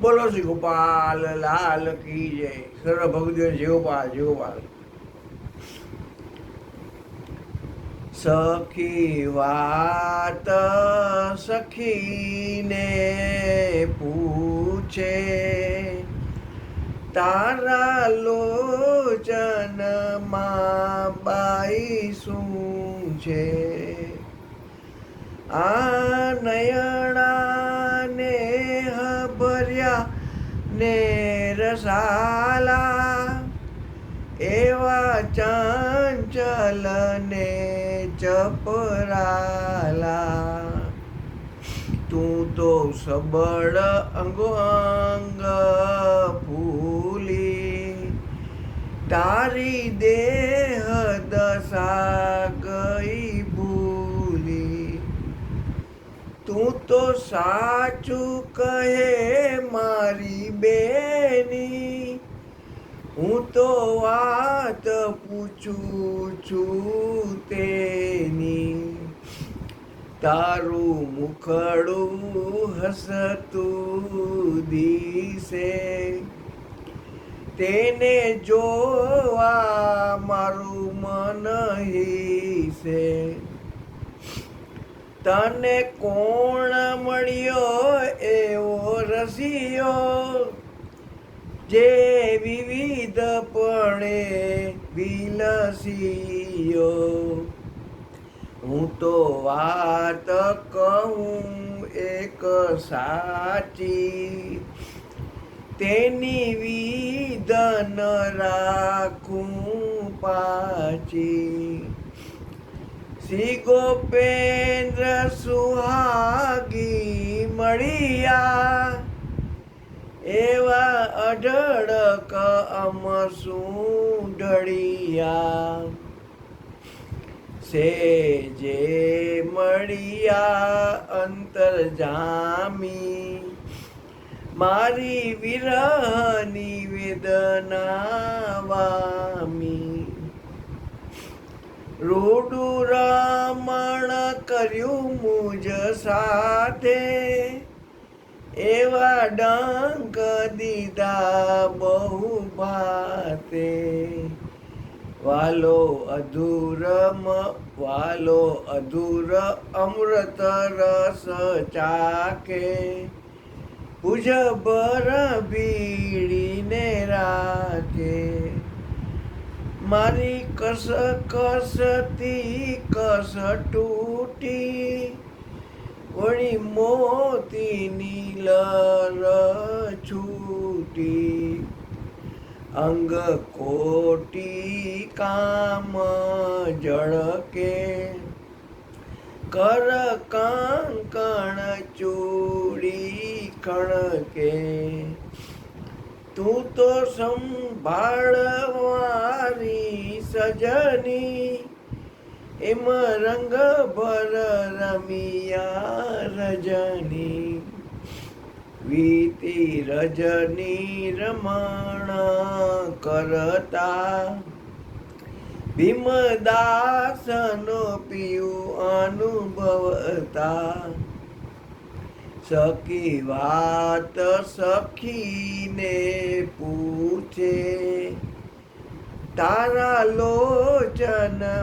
બોલો શ્રી ગોપાલ લાલ કી જય. સર્વ ભગવદીઓ જય ગોપાલ જય ગોપાલ. સખી વાત સખીને પૂછે, તારા લોચનમાં બાઈ શું છે? આ નયણાને ભર્યા ને રસાલા, એવા ચંચલ ને ચપરાલા. તું તો સબળ અંગો અંગ ફૂલી, તારી દેહ દશા ગઈ ભૂલી. તું તો સાચું કહે મારી બેની, હું તો વાત પૂછું છું તેની. તારું મુખડું હસતું દિશે, તેને જોવા મારું મન હિસે. તને કોણ મળ્યો એવો રસિયો, જે વિવિધપણે વિલસ્યો. હું તો વાત કહું એક સાચી, તેની વિધન રાખું પાછી. શ્રી ગોપેન્દ્ર સુહાગી મળ્યા, એવા અઢળક અમસું ઢળિયા. સેજે મળ્યા અંતરજામી, મારી વિરહની વેદના વામી. રૂડું રમણ કર્યું મુજ સાથે, એવા ડંક દીધા બહુ ભાતે. વાલો અધૂર અમૃત રસ ચાકે, ભુજભર બીડીને રાખે. મારી કસ કસતી કસ તૂટી, વળી મોતીની લર છૂટી. અંગ કોટી કામ જળકે, કર કંકણ ચૂડી ખણકે. તું તો સંભાળ મારી સજની, એમ રંગ ભર રમિયા રજની. વીતી રજની રમણ કરતા, ભીમદાસનો પીયું અનુભવતા. સખી વાત સખીને પૂછે, તારા લોચનમાં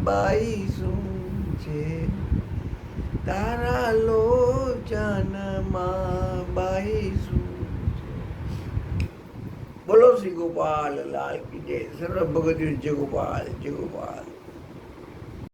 બાઈ શું છે? તારા લોચનમાં બાઈ શું છે? બોલો શ્રી ગોપાલ લાલ કી જય. સર્વ ભગત જય ગોપાલ જય ગોપાલ.